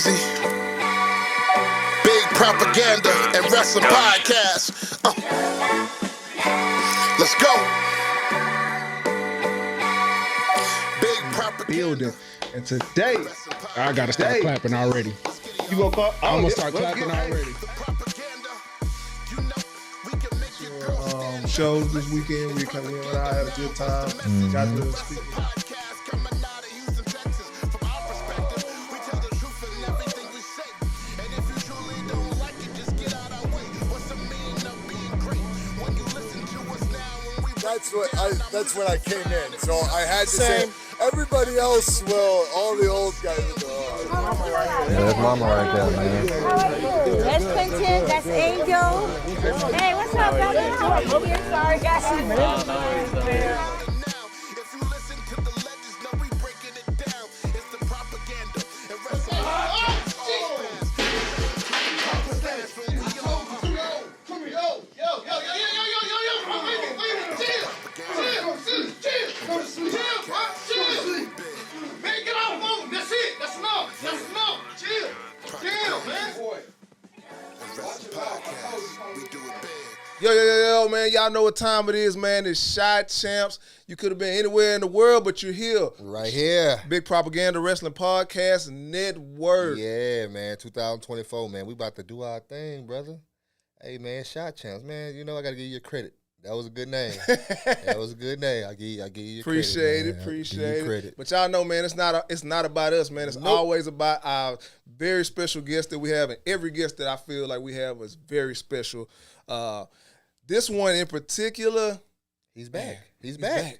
easy. Big propaganda and wrestling podcast. Let's go. Big propaganda. Building. And today, I gotta start clapping already. You gonna call? I'm gonna start clapping already. Shows this weekend. We came in and I had a good time. Got to speak. That's when I came in. So I had to say everybody else will, all the old guys will go. That's Mama right there, man. How are you? That's Clinton. That's Angel. Hey, what's up, brother? Here, sorry, guys. Yo, man. Y'all know what time it is, man. It's Shot Champs. You could have been anywhere in the world, but you're here. Right here. Big Propaganda Wrestling Podcast Network. Yeah, man. 2024, man. We about to do our thing, brother. Hey, man. Shot Champs, man. You know, I got to give you credit. That was a good name. That was a good name. I give you Appreciate credit, it. Appreciate credit. it. But y'all know, man, it's not about us, man. It's always about our very special guest that we have, and every guest that I feel like we have is very special. This one in particular, he's back. Man, he's back.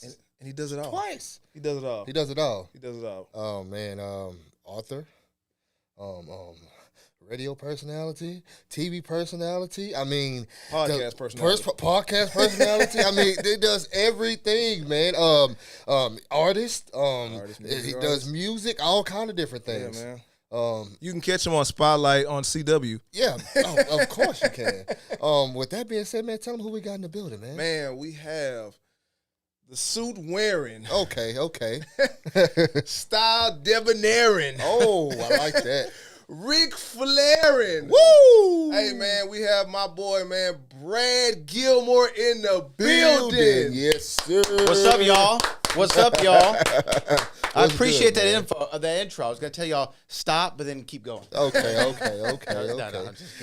And he does it all. Twice. He does it all. He does it all. He does it all. Oh, man. Author. Radio personality, TV personality. I mean, podcast personality. Podcast personality. I mean, it does everything, man. Artist. He does music, all kind of different things. Yeah, man. You can catch him on Spotlight on CW. Yeah, of course you can. With that being said, man, tell them who we got in the building, man. Man, we have the suit wearing. Okay. Style debonair. Oh, I like that. Rick Flairin. Woo! Hey, man, we have my boy, man, Brad Gilmore in the building. Yes, sir. What's up, y'all? I appreciate good, that intro. I was gonna tell y'all stop, but then keep going. Okay.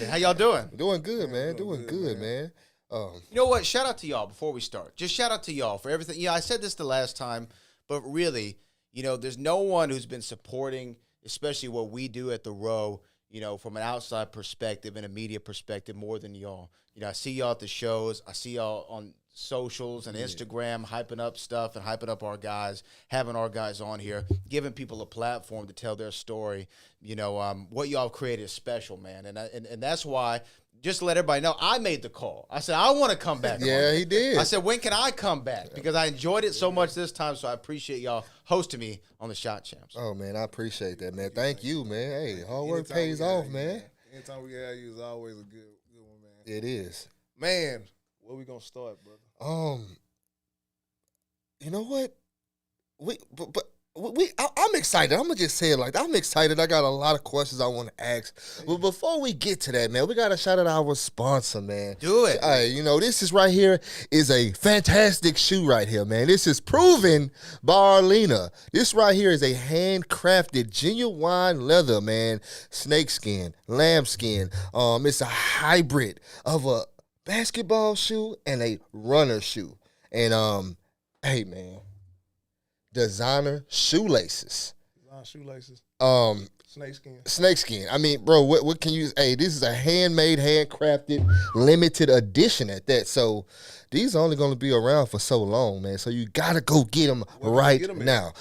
How y'all doing? Doing good, man. Doing good, man. You know what? Shout out to y'all before we start. Just shout out to y'all for everything. Yeah, I said this the last time, but really, you know, there's no one who's been supporting, especially what we do at the Row, you know, from an outside perspective and a media perspective, more than y'all. You know, I see y'all at the shows. I see y'all on socials and Instagram hyping up stuff and hyping up our guys, having our guys on here, giving people a platform to tell their story. You know, what y'all created is special, man. And that's why, just to let everybody know, I made the call. I said, I want to come back. Yeah, he did. I said, when can I come back? Because I enjoyed it so much this time, so I appreciate y'all hosting me on the Shot Champs. Oh, man, I appreciate that, man. Thank you, man. Hey, hard work pays off, man. Anytime we have you is always a good one, man. It is. Man, where we going to start, brother? You know what? I'm excited. I'm gonna just say it like that. I'm excited. I got a lot of questions I want to ask. But before we get to that, man, we gotta shout out our sponsor, man. Do it. Hey, you know, this is right here is a fantastic shoe right here, man. This is Proven by Arlena. This right here is a handcrafted genuine leather, man. Snakeskin, lambskin. It's a hybrid of a basketball shoe and a runner shoe. And hey, man. Designer shoelaces. Snakeskin. I mean, bro, what can you? Hey, this is a handmade, handcrafted, limited edition at that. So these are only going to be around for so long, man. So you gotta go get them now.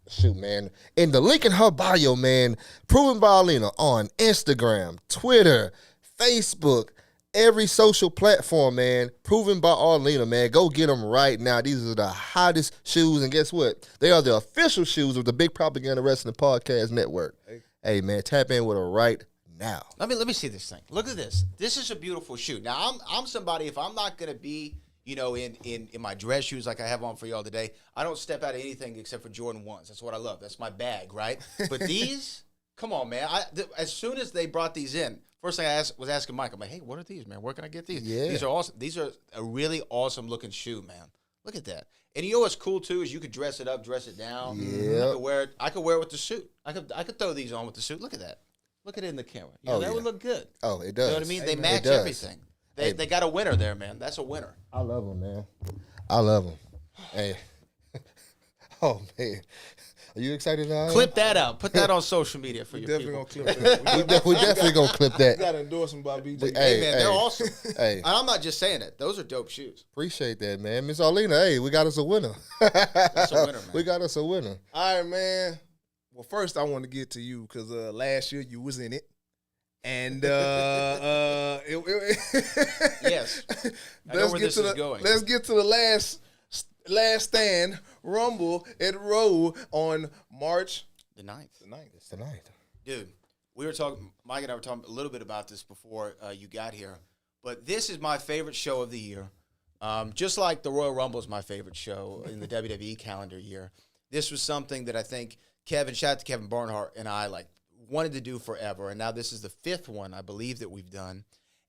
Shoot, man. In the link in her bio, man. Proven by Arlena on Instagram, Twitter, Facebook. Every social platform, man. Proven by Arlena, man. Go get them right now. These are the hottest shoes, and guess what? They are the official shoes of the Big Propaganda Wrestling Podcast Network. Hey, man, tap in with her right now. Let me see this thing. Look at this. This is a beautiful shoe. Now, I'm somebody, if I'm not going to be, you know, in my dress shoes like I have on for y'all today, I don't step out of anything except for Jordan 1s. That's what I love. That's my bag, right? But these Come on, man. As soon as they brought these in, first thing I was asking Mike, I'm like, hey, what are these, man? Where can I get these? Yeah. These are awesome. These are a really awesome looking shoe, man. Look at that. And you know what's cool too is you could dress it up, dress it down. Yeah. I could wear it with the suit. I could throw these on with the suit. Look at that. Look at it in the camera. You know, that would look good. Oh, it does. You know what I mean? They It match does. everything. They got a winner there, man. That's a winner. I love them, man. I love them. Hey. Oh, man. Are you excited now? Clip that out. Put that on social media for your Definitely people. gonna clip that. We definitely going to clip We that. got an endorsement by BG. Hey, man, they're awesome. Hey, And I'm not just saying it. Those are dope shoes. appreciate that, man. Miss Arlena, hey, we got us a winner. That's a winner, man. We got us a winner. All right, man. Well, first I want to get to you because last year you was in it, and Yes. I know where this is going. Let's get to the last stand Rumble at Row on March The 9th. the 9th. It's tonight. Dude, we were talking, Mike and I were talking a little bit about this before you got here, but this is my favorite show of the year. Just like the Royal Rumble is my favorite show in the WWE calendar year. This was something that I think shout out to Kevin Barnhart and I wanted to do forever, and now this is the 5th one I believe that we've done,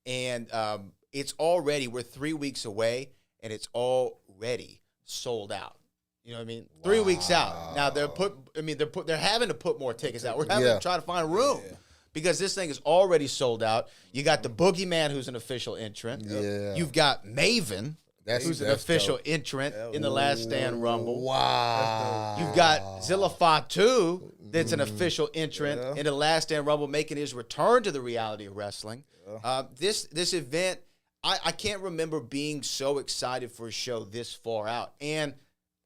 and we're 3 weeks away, and it's already sold out. You know what I mean? 3 weeks out. Now they're having to put more tickets out. We're having to try to find room because this thing is already sold out. You got the Boogeyman, who's an official entrant. Yeah. You've got Maven, who's an official entrant in the Last Stand Rumble. Wow. You've got Zilla Fatu, that's an official entrant in the Last Stand Rumble, making his return to the reality of wrestling. This event, I can't remember being so excited for a show this far out. And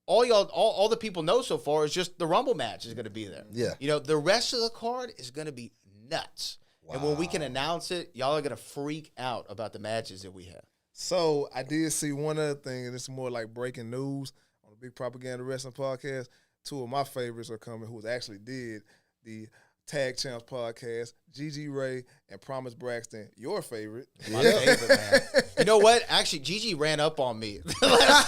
all the people know so far is just the Rumble match is going to be there. Yeah. You know, the rest of the card is going to be nuts. Wow. And when we can announce it, y'all are going to freak out about the matches that we have. So I did see one other thing, and it's more like breaking news on the Big Propaganda Wrestling Podcast. Two of my favorites are coming, who actually did the Tag Champs podcast, Gigi Ray and Promise Braxton, your favorite. My favorite, man. You know what? Actually, Gigi ran up on me the last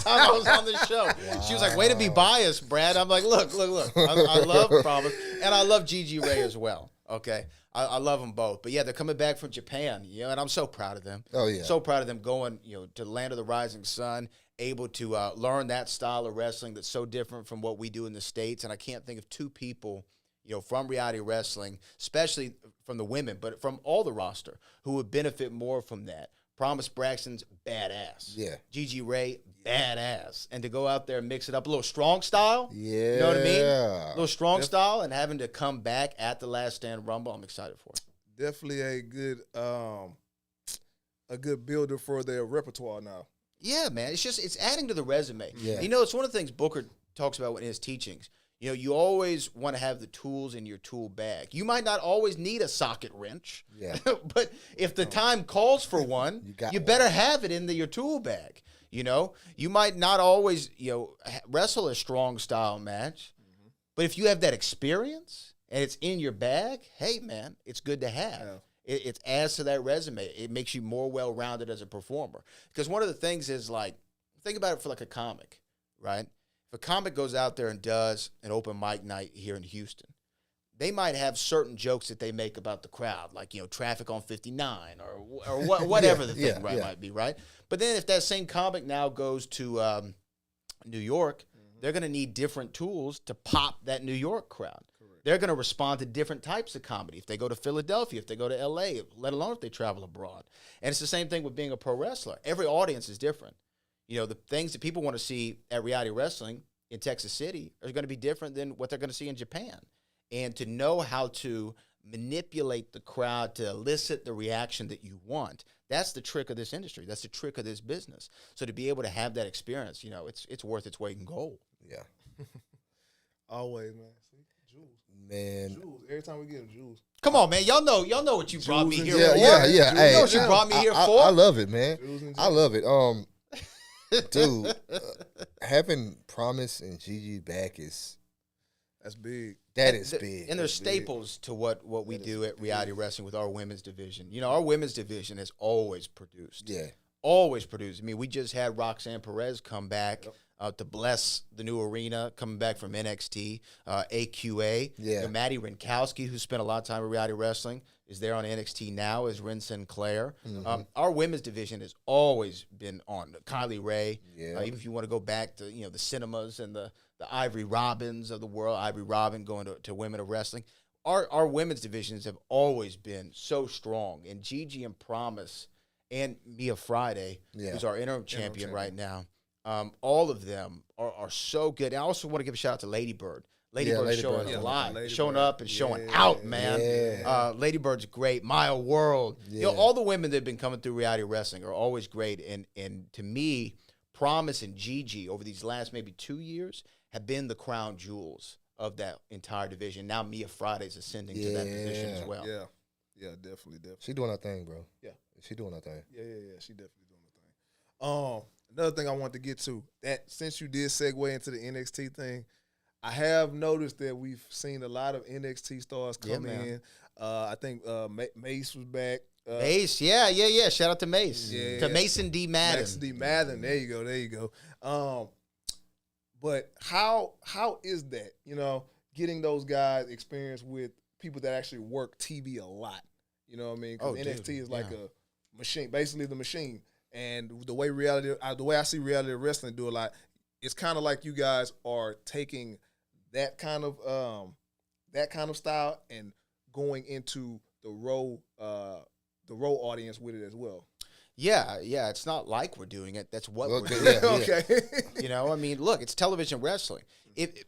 time I was on this show. Wow. She was like, way to be biased, Brad. I'm like, look. I love Promise, and I love Gigi Ray as well, okay? I love them both. But, yeah, they're coming back from Japan, and I'm so proud of them. Oh, yeah. So proud of them going, to the land of the rising sun, able to learn that style of wrestling that's so different from what we do in the States. And I can't think of two people from reality wrestling, especially from the women, but from all the roster, who would benefit more from that. Promise Braxton's badass. Yeah. Gigi Ray, badass. And to go out there and mix it up a little strong style. Yeah. You know what I mean? A little strong style, and having to come back at the Last Stand Rumble, I'm excited for it. Definitely a good builder for their repertoire now. Yeah, man. It's adding to the resume. Yeah. It's one of the things Booker talks about in his teachings. You always want to have the tools in your tool bag. You might not always need a socket wrench, but if the time calls for one, you better have it in your tool bag. You might not always, wrestle a strong style match, but if you have that experience and it's in your bag, hey, man, it's good to have. Yeah. It adds to that resume. It makes you more well-rounded as a performer. Because one of the things is, think about it for a comic, right? If a comic goes out there and does an open mic night here in Houston, they might have certain jokes that they make about the crowd, like, traffic on 59 or whatever the thing might be, right? But then if that same comic now goes to New York, they're going to need different tools to pop that New York crowd. Correct. They're going to respond to different types of comedy if they go to Philadelphia, if they go to L.A., let alone if they travel abroad. And it's the same thing with being a pro wrestler. Every audience is different. The things that people want to see at reality wrestling in Texas City are going to be different than what they're going to see in Japan. And to know how to manipulate the crowd to elicit the reaction that you want, that's the trick of this industry. That's the trick of this business. So to be able to have that experience, it's worth its weight in gold. Yeah. Always, man. See, Jules. Man. Jules. Every time we get them, Jules. Come on, man. Y'all know what you brought me here for. Yeah. You know what you brought me here for. I love it, man. I love it. Dude, having Promise and Gigi back that's big. That is big. And they're staples to what we do at Reality Wrestling with our women's division. Our women's division has always produced. Yeah. Always produced. I mean, we just had Roxanne Perez come back to bless the new arena coming back from NXT, AQA. Yeah. You know, Maddie Rinkowski, who spent a lot of time in reality wrestling, is there on NXT now as Ren Sinclair. Our women's division has always been on. Kylie Ray, even if you want to go back to the cinemas and the Ivory Robbins of the world, Ivory Robin going to Women of Wrestling. Our women's divisions have always been so strong. And Gigi and Promise and Mia Friday, who's our interim champion right now, all of them are so good. And I also want to give a shout out to Lady Bird. Lady Bird's showing a lot, showing up and showing out, man. Lady Bird's great. Maya World. You know, all the women that have been coming through reality wrestling are always great. And to me, Promise and Gigi over these last maybe 2 years have been the crown jewels of that entire division. Now Mia Friday's ascending to that position as well. Yeah, definitely. She doing her thing, bro. Yeah. She doing her thing. Yeah. She definitely doing her thing. Another thing I wanted to get to, that since you did segue into the NXT thing, I have noticed that we've seen a lot of NXT stars come in. I think Mace was back. Mace, yeah. Shout out to Mace. To Mason D. Madden. Mason D. Madden. There you go. But how is that, getting those guys experience with people that actually work TV a lot? You know what I mean? Because NXT is like a machine, basically the machine. And the way I see reality wrestling do a lot, it's kind of like you guys are taking that kind of style and going into the Raw audience with it as well. Yeah. It's not like we're doing it. That's what we're doing. Okay. I mean, look, it's television wrestling. If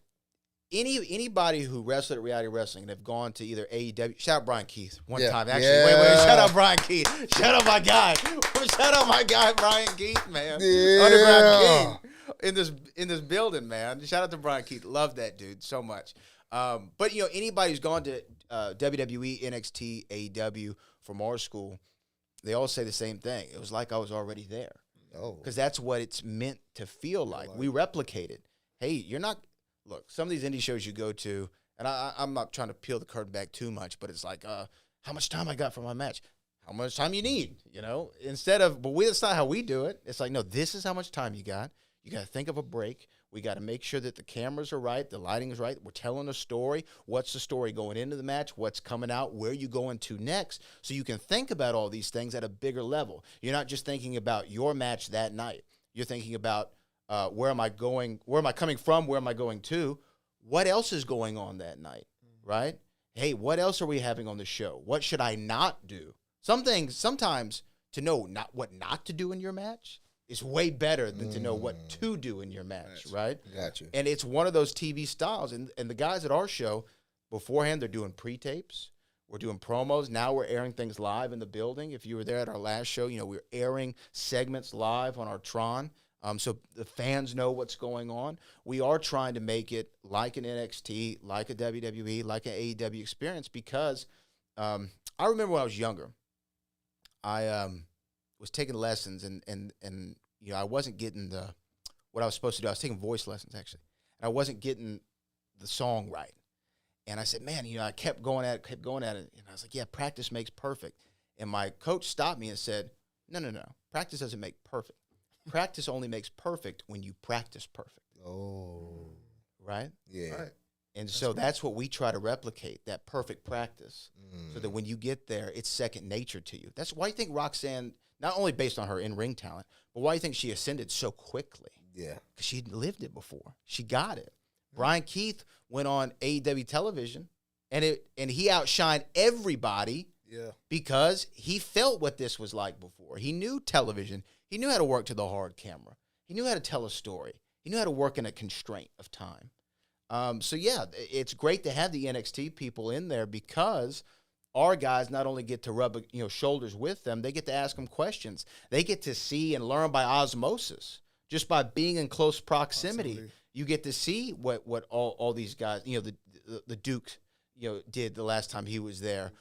anybody who wrestled at reality wrestling and have gone to either AEW, shout out Brian Keith one time. Actually, wait, shout out Brian Keith. Shout out my guy. Shout out my guy Brian Keith, man. Underground King in this building, man. Shout out to Brian Keith. Love that dude so much. But anybody who's gone to WWE, NXT, AEW from our school, they all say the same thing. It was like I was already there. Oh. Because that's what it's meant to feel like. We replicate it. Hey, you're not... Look, some of these indie shows you go to, and I'm not trying to peel the curtain back too much, but it's like, how much time I got for my match? How much time you need, Instead of... But that's not how we do it. It's like, no, this is how much time you got. You got to think of a break. We got to make sure that the cameras are right, the lighting is right. We're telling a story. What's the story going into the match? What's coming out? Where are you going to next? So you can think about all these things at a bigger level. You're not just thinking about your match that night. You're thinking about where am I going? Where am I coming from? Where am I going to? What else is going on that night, right? Hey, what else are we having on the show? What should I not do? Some things, sometimes to know what not to do in your match is way better than to know what to do in your match, right? Gotcha. And it's one of those TV styles. And the guys at our show, beforehand, they're doing pre-tapes. We're doing promos. Now we're airing things live in the building. If you were there at our last show, we're airing segments live on our Tron. So the fans know what's going on. We are trying to make it like an NXT, like a WWE, like an AEW experience because I remember when I was younger, I was taking lessons and I wasn't getting what I was supposed to do. I was taking voice lessons actually, and I wasn't getting the song right. And I said, man, I kept going at it, and I was like, yeah, practice makes perfect. And my coach stopped me and said, no, practice doesn't make perfect. Practice only makes perfect when you practice perfect. Oh, right? Yeah. Right. And so that's what we try to replicate, that perfect practice, so that when you get there, it's second nature to you. That's why you think Roxanne, not only based on her in-ring talent, but why you think she ascended so quickly. Yeah. Because she'd lived it before. She got it. Brian Keith went on AEW television, and he outshined everybody because he felt what this was like before. He knew television. He knew how to work to the hard camera. He knew how to tell a story. He knew how to work in a constraint of time. So yeah, it's great to have the NXT people in there because our guys not only get to rub shoulders with them, they get to ask them questions. They get to see and learn by osmosis, just by being in close proximity. Absolutely. You get to see what all these guys, the Duke, did the last time he was there.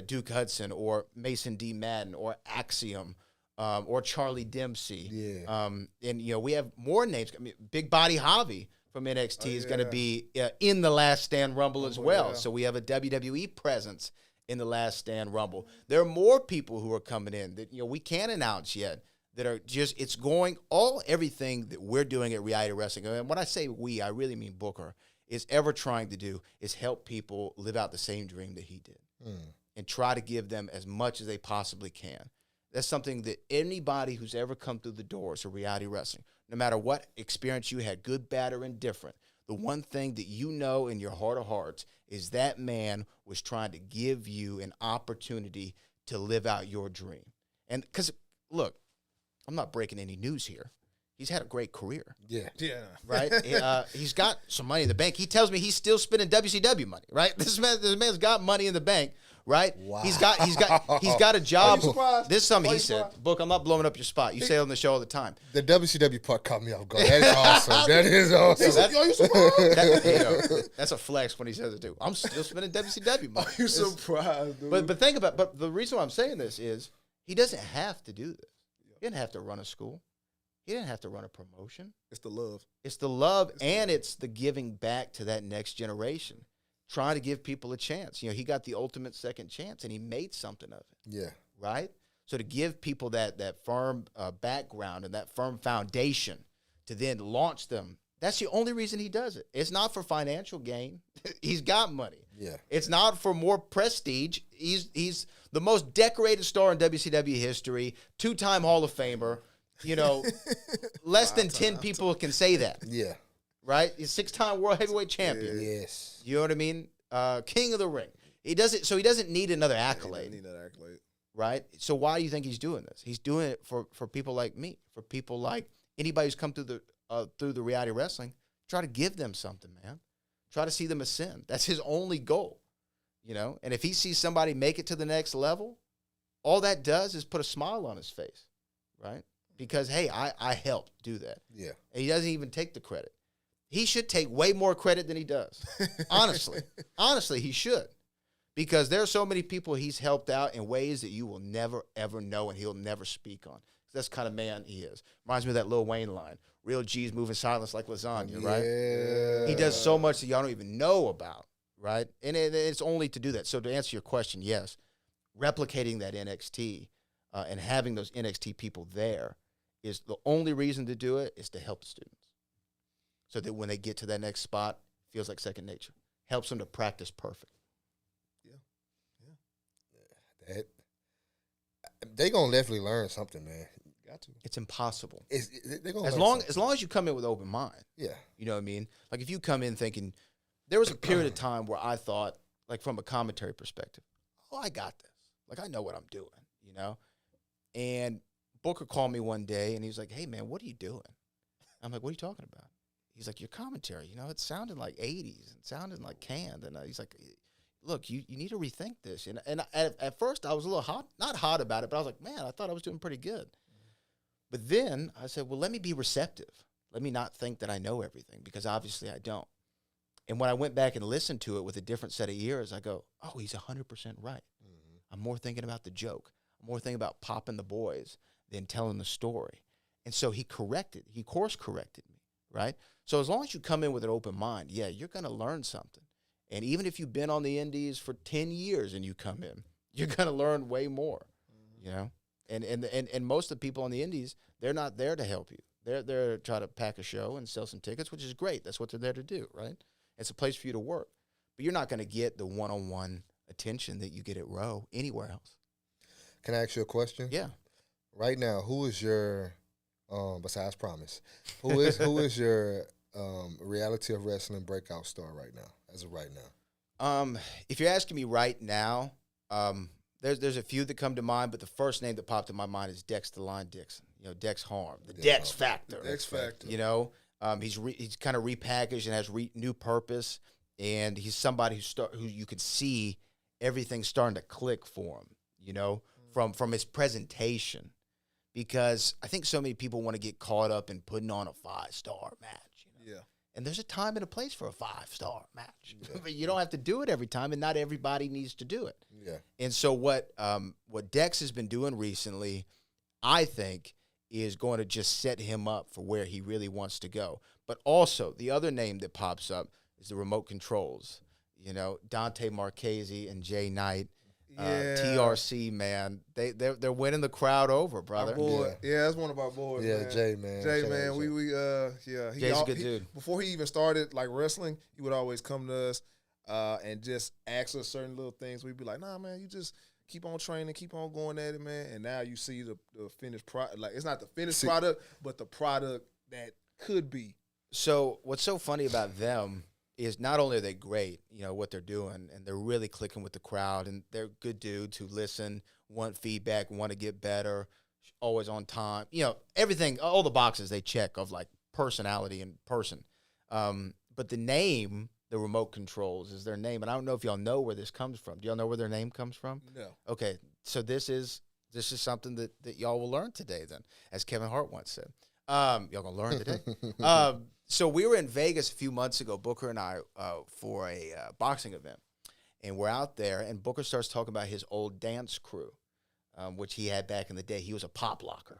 Duke Hudson or Mason D. Madden or Axiom. Or Charlie Dempsey. Yeah. And we have more names. I mean, Big Body Javi from NXT is going to be in the Last Stand Rumble as well. So we have a WWE presence in the Last Stand Rumble. There are more people who are coming in that we can't announce yet that are just, everything that we're doing at Reality Wrestling. And when I say we, I really mean Booker, is ever trying to do is help people live out the same dream that he did and try to give them as much as they possibly can. That's something that anybody who's ever come through the doors of Reality Wrestling, no matter what experience you had, good, bad, or indifferent, the one thing that you know in your heart of hearts is that man was trying to give you an opportunity to live out your dream. And because, look, I'm not breaking any news here. He's had a great career. Yeah. Right? He's got some money in the bank. He tells me he's still spending WCW money, right? This man's got money in the bank, right? Wow. He's got a job. Are you surprised? This is something Are he you said. surprised? Book, I'm not blowing up your spot. You say it on the show all the time. The WCW part caught me off guard. That is awesome. That is awesome. Are you surprised? That's a flex when he says it too. I'm still spending WCW money. Are you surprised, dude? But think about. But the reason why I'm saying this is he doesn't have to do this. He didn't have to run a school. He didn't have to run a promotion. It's the love. It's the love, and it's the giving back to that next generation, trying to give people a chance. You know, he got the ultimate second chance, and he made something of it. Yeah. Right? So to give people that firm background and that firm foundation to then launch them, that's the only reason he does it. It's not for financial gain. He's got money. Yeah. It's not for more prestige. He's the most decorated star in WCW history, 2-time Hall of Famer. You know, less than 10 people can say that. Yeah. Right? He's 6-time world heavyweight champion. Yes. You know what I mean? King of the ring. He doesn't need another accolade. Need that accolade. Right? So why do you think he's doing this? He's doing it for people like me, for people like anybody who's come through the Reality Wrestling. Try to give them something, man. Try to see them ascend. That's his only goal. You know? And if he sees somebody make it to the next level, all that does is put a smile on his face. Right? Because, hey, I helped do that. Yeah. And he doesn't even take the credit. He should take way more credit than he does. Honestly. Honestly, he should. Because there are so many people he's helped out in ways that you will never, ever know and he'll never speak on. That's the kind of man he is. Reminds me of that Lil Wayne line. Real G's move in silence like lasagna, right? Yeah. He does so much that y'all don't even know about, right? And it's only to do that. So to answer your question, yes, replicating that NXT and having those NXT people there is the only reason to do it is to help the students. So that when they get to that next spot, it feels like second nature. Helps them to practice perfect. They gonna definitely learn something, man. Got to. It's impossible. They gonna As learn long something. as you come in with open mind. Yeah. You know what I mean? Like if you come in thinking, there was a period of time where I thought, like from a commentary perspective, oh, I got this. Like I know what I'm doing, you know? And Booker called me one day and he was like, hey man, what are you doing? I'm like, what are you talking about? He's like, your commentary, you know, it sounded like 80s. It sounded like canned. And he's like, look, you need to rethink this. And at first I was a little not hot about it, but I was like, man, I thought I was doing pretty good. But then I said, well, let me be receptive. Let me not think that I know everything because obviously I don't. And when I went back and listened to it with a different set of ears, I go, oh, he's 100% right. Mm-hmm. I'm more thinking about the joke. I'm more thinking about popping the boys than telling the story. And so he course corrected me, right? So as long as you come in with an open mind, yeah, you're going to learn something. And even if you've been on the indies for 10 years and you come in, you're going to learn way more, you know? And most of the people on the indies, they're not there to help you. They're there to try to pack a show and sell some tickets, which is great. That's what they're there to do, right? It's a place for you to work. But you're not going to get the one-on-one attention that you get at Row anywhere else. Can I ask you a question? Yeah. Right now, who is your besides Promise? Who is your reality of wrestling breakout star right now, as of right now? If you're asking me right now, there's a few that come to mind, but the first name that popped in my mind is Dex the Line Dixon. You know, Dex Harm, the Dex Factor. X Factor. You know, he's kind of repackaged and has new purpose, and he's somebody who you could see everything starting to click for him. You know, from his presentation. Because I think so many people want to get caught up in putting on a 5-star match. You know? Yeah. And there's a time and a place for a 5-star match. Yeah. But you don't have to do it every time, and not everybody needs to do it. Yeah. And so what Dex has been doing recently, I think, is going to just set him up for where he really wants to go. But also, the other name that pops up is the remote controls. You know, Dante Marchese and Jay Knight. TRC, man, they're winning the crowd over, brother. Our boy, that's one of our boys. Yeah, man. Jay, man. Jay, Shout out man, to we Jay's a good dude. Before he even started like wrestling, he would always come to us and just ask us certain little things. We'd be like, nah, man, you just keep on training, keep on going at it, man. And now you see the finished product. Like, it's not the finished product, but the product that could be. So what's so funny about them is not only are they great, what they're doing, and they're really clicking with the crowd, and they're good dudes who listen, want feedback, want to get better, always on time. Everything, all the boxes they check of like personality and person. But the name, the remote controls, is their name, and I don't know if y'all know where this comes from. Do y'all know where their name comes from? No. Okay, so this is something that y'all will learn today. Then, as Kevin Hart once said, y'all gonna learn today. So we were in Vegas a few months ago, Booker and I, for a boxing event, and we're out there, and Booker starts talking about his old dance crew, which he had back in the day. He was a pop locker.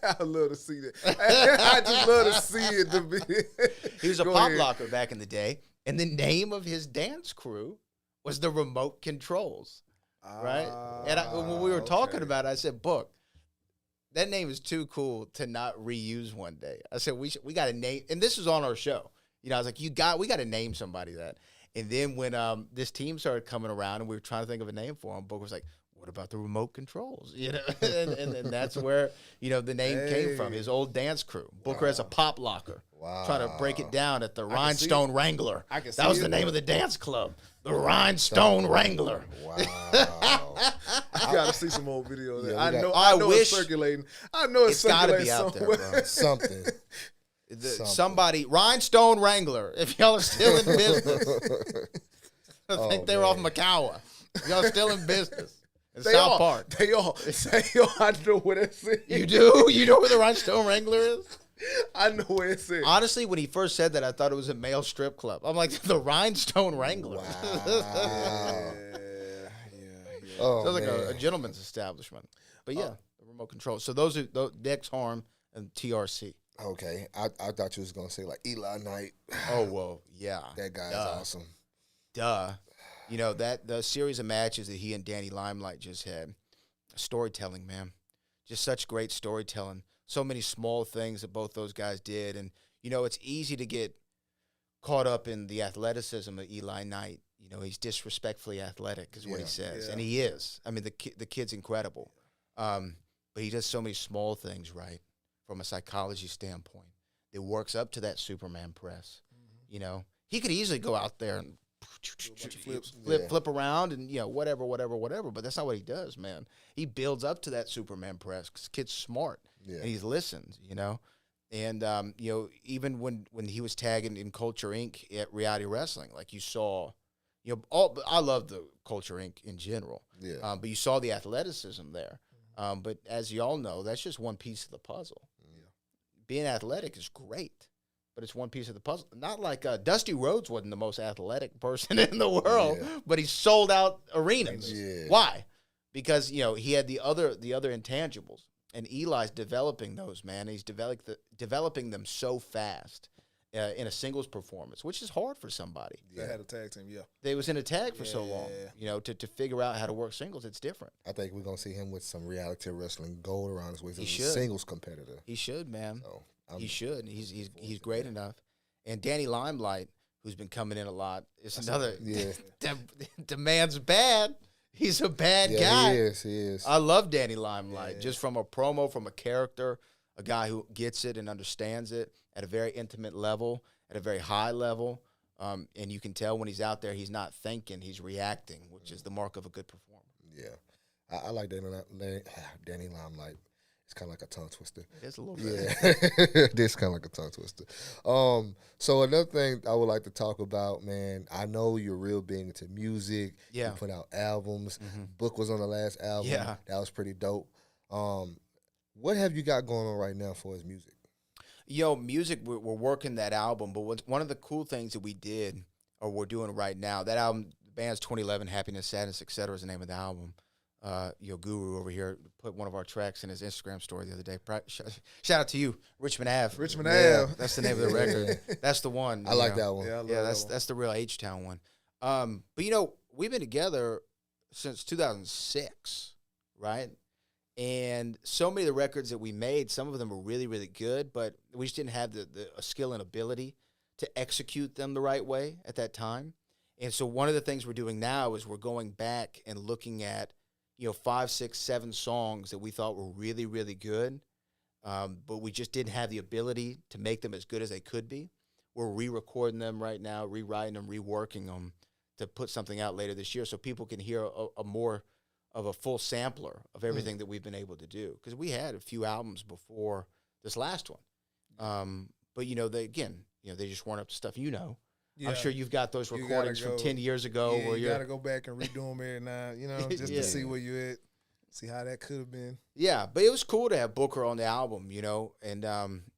I love to see that. I just love to see it. He was a Go pop ahead. locker back in the day, and the name of his dance crew was the Remote Controls, right? And when we were talking about it, I said, Book, that name is too cool to not reuse one day. I said, we got to name, and this was on our show. I was like, we got to name somebody that. And then when this team started coming around and we were trying to think of a name for him, Booker was like, what about the Remote Controls? And that's where, the name came from, his old dance crew. Booker has a pop locker. Wow. Trying to break it down at the can see Rhinestone it. Wrangler. I can That see was it. the name of the dance club. The Rhinestone Wrangler. Wow. I gotta see some old videos. Yeah, I we know. got- I I know wish- it's circulating. I know it's It's got to circulating be out there, somewhere. bro. Something. Somebody, Rhinestone Wrangler, if y'all are still in business. I think they were off Macau. Y'all still in business. In They South are. Park. They are. I know where that's at. You do? You know where the Rhinestone Wrangler is? I know where it's at. Honestly, when he first said that, I thought it was a male strip club. I'm like, the Rhinestone Wrangler. Wow. Yeah. Oh, Sounds like man. a gentleman's establishment. But yeah, the remote control. So those are Dex Harm and TRC. Okay. I thought you was going to say like Eli Knight. Oh, well, yeah. That guy is Duh. awesome. Duh. The series of matches that he and Danny Limelight just had, storytelling, man. Just such great storytelling. So many small things that both those guys did. And, it's easy to get caught up in the athleticism of Eli Knight. He's disrespectfully athletic is what he says. Yeah. And he is. I mean, the kid's incredible. But he does so many small things right from a psychology standpoint. It works up to that Superman press. He could easily go out there and flips. flip around and whatever. But that's not what he does, man. He builds up to that Superman press because kid's smart and he listens. And even when he was tagging in Culture Inc. at Reality Wrestling, like you saw, I love the Culture Inc. in general. Yeah. But you saw the athleticism there. But as y'all know, that's just one piece of the puzzle. Being athletic is great, but it's one piece of the puzzle. Not like Dusty Rhodes wasn't the most athletic person in the world, but he sold out arenas. Yeah. Why? Because he had the other intangibles, and Eli's developing those. Man, he's developing them so fast in a singles performance, which is hard for somebody. They had a tag team. Yeah. They was in a tag for so long. To figure out how to work singles, it's different. I think we're gonna see him with some reality wrestling gold around his waist as should. a singles competitor. He should, man. So, He should. He's great enough. And Danny Limelight, who's been coming in a lot, is another. Yeah. The man's bad. He's a bad Yeah, guy. he is. I love Danny Limelight, just from a promo, from a character, a guy who gets it and understands it at a very intimate level, at a very high level. And you can tell when he's out there, he's not thinking, he's reacting, which is the mark of a good performer. Yeah. I like Danny Limelight. It's kind of like a tongue twister. It's a little bit. Yeah, this kind of like a tongue twister. So another thing I would like to talk about, man. I know you're real big into music. Yeah. You put out albums. Book was on the last album. Yeah. That was pretty dope. What have you got going on right now for his music? Music, we're working that album, but one of the cool things that we did, or we're doing right now, that album, the band's 2011, Happiness, Sadness, Etc. is the name of the album. Guru over here put one of our tracks in his Instagram story the other day. Shout out to you, Richmond Ave. Richmond Ave. That's the name of the record. That's the one. I like that one. Yeah, I love Yeah, that one. that's the real H-Town one. But we've been together since 2006, right? And so many of the records that we made, some of them were really, really good, but we just didn't have the skill and ability to execute them the right way at that time. And so one of the things we're doing now is we're going back and looking at, 5, 6, 7 songs that we thought were really, really good, but we just didn't have the ability to make them as good as they could be. We're re-recording them right now, rewriting them, reworking them to put something out later this year so people can hear a more of a full sampler of everything that we've been able to do. Because we had a few albums before this last one. But, they just weren't up to stuff. Yeah. I'm sure you've got those You recordings gotta from 10 years ago. Yeah, where you got to go back and redo them every now, just Yeah. to see where you at, see how that could have been. Yeah, but it was cool to have Booker on the album, and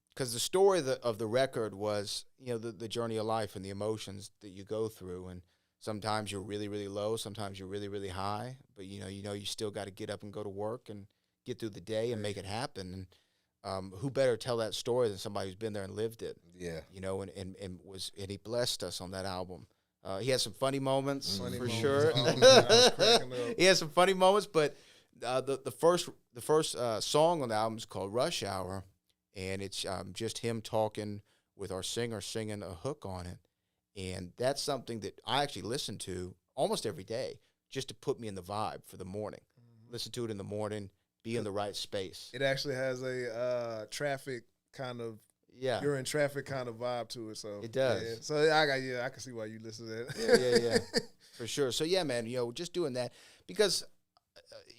because the story of the record was, the journey of life and the emotions that you go through, and sometimes you're really, really low, sometimes you're really, really high, but you still got to get up and go to work and get through the day and make it happen. And who better tell that story than somebody who's been there and lived it? Yeah. And he blessed us on that album. He had some funny moments for moments. sure. Oh, man, I was cracking up. He had some funny moments, but the first song on the album is called Rush Hour, and it's just him talking with our singer singing a hook on it. And that's something that I actually listen to almost every day just to put me in the vibe for the morning. Listen to it in the morning, be in the right space. It actually has a traffic kind of, Yeah. you're in traffic kind of vibe to it. So It does. Yeah. So I can see why you listen to that. Yeah. For sure. So, yeah, man, just doing that because,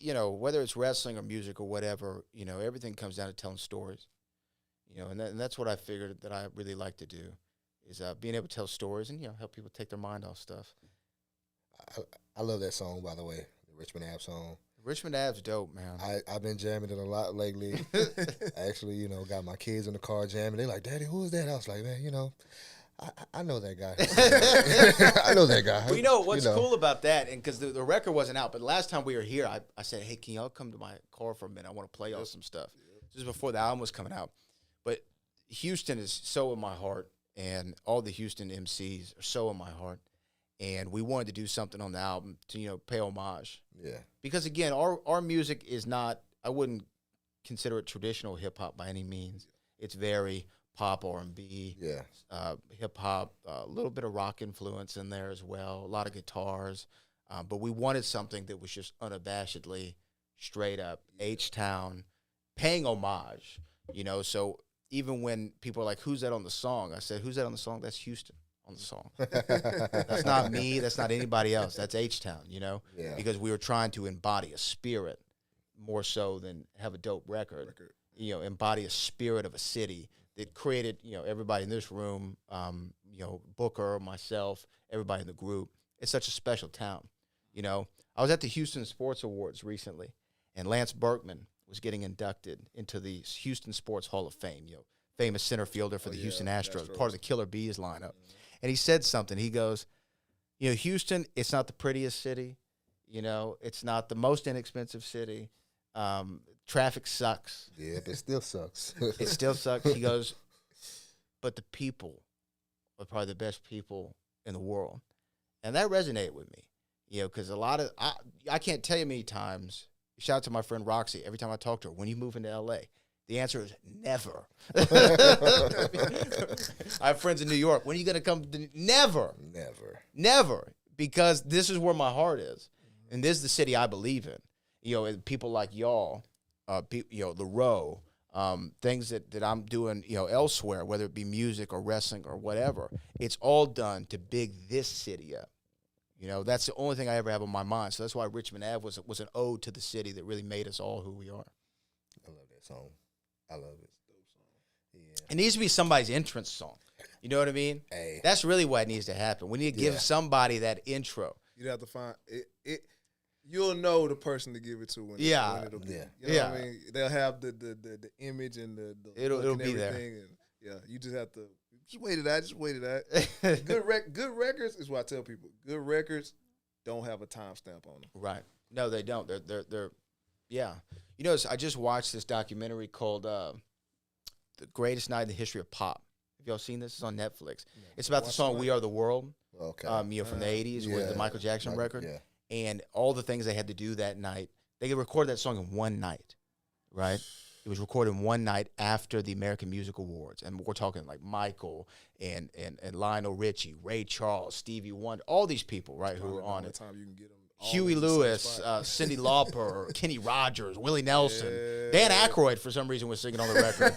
whether it's wrestling or music or whatever, everything comes down to telling stories, and that's what I figured that I really like to do is being able to tell stories and, help people take their mind off stuff. I love that song, by the way, the Richmond Ave song. Richmond Ave's dope, man. I've been jamming it a lot lately. I actually, got my kids in the car jamming. They're like, "Daddy, who is that?" I was like, "Man, I know that guy. I know that guy." Well, what's cool about that, and because the record wasn't out, but last time we were here, I said, "Hey, can y'all come to my car for a minute? I want to play y'all some stuff." This is before the album was coming out. But Houston is so in my heart, and all the Houston MCs are so in my heart. And we wanted to do something on the album to, pay homage. Yeah. Because, again, our music is not, I wouldn't consider it traditional hip-hop by any means. It's very pop R&B, Yeah. Hip-hop, a little bit of rock influence in there as well, a lot of guitars. But we wanted something that was just unabashedly straight up H-Town, paying homage, So even when people are like, "Who's that on the song?" I said, "Who's that on the song?" That's Houston on the song. That's not me. That's not anybody else. That's H-Town, Yeah. Because we were trying to embody a spirit more so than have a dope record. Embody a spirit of a city that created, everybody in this room, Booker, myself, everybody in the group. It's such a special town, I was at the Houston Sports Awards recently, and Lance Berkman was getting inducted into the Houston Sports Hall of Fame, famous center fielder for the Houston Astros, part of the Killer Bees lineup. And he said something. He goes, Houston, it's not the prettiest city. It's not the most inexpensive city. Traffic sucks. Yeah, but it still sucks. It still sucks. He goes, but the people are probably the best people in the world. And that resonated with me, because a lot of, I can't tell you many times, shout out to my friend Roxy, every time I talk to her, when you move into L.A., the answer is never. I have friends in New York. When are you going to come? Never. Never. Because this is where my heart is. And this is the city I believe in. And people like y'all, the Row, things that I'm doing, elsewhere, whether it be music or wrestling or whatever. It's all done to big this city up. That's the only thing I ever have on my mind. So that's why Richmond Ave was an ode to the city that really made us all who we are. I love that song. I love it. Yeah. It needs to be somebody's entrance song. You know what I mean? Hey. That's really what needs to happen. We need to give somebody that intro. You'd have to find it. You'll know the person to give it to when it'll be. Yeah. You know what I mean? They'll have the image and the It'll look and be there. everything. And you just have to just wait it out. Good records is what I tell people. Good records don't have a timestamp on them. Right. No, they don't. They're yeah. I just watched this documentary called The Greatest Night in the History of Pop. Have y'all seen this? It's on Netflix. It's about the song "We Are the World." Okay. From the '80s with the Michael Jackson record. Yeah. and all the things they had to do that night. They recorded that song in one night, right? It was recorded one night after the American Music Awards, and we're talking like Michael and Lionel Richie, Ray Charles, Stevie Wonder, all these people, right, who were on it. Time you can get them all Huey in the same Lewis, spot. Cyndi Lauper, Kenny Rogers, Willie Nelson, Dan Aykroyd for some reason was singing on the record.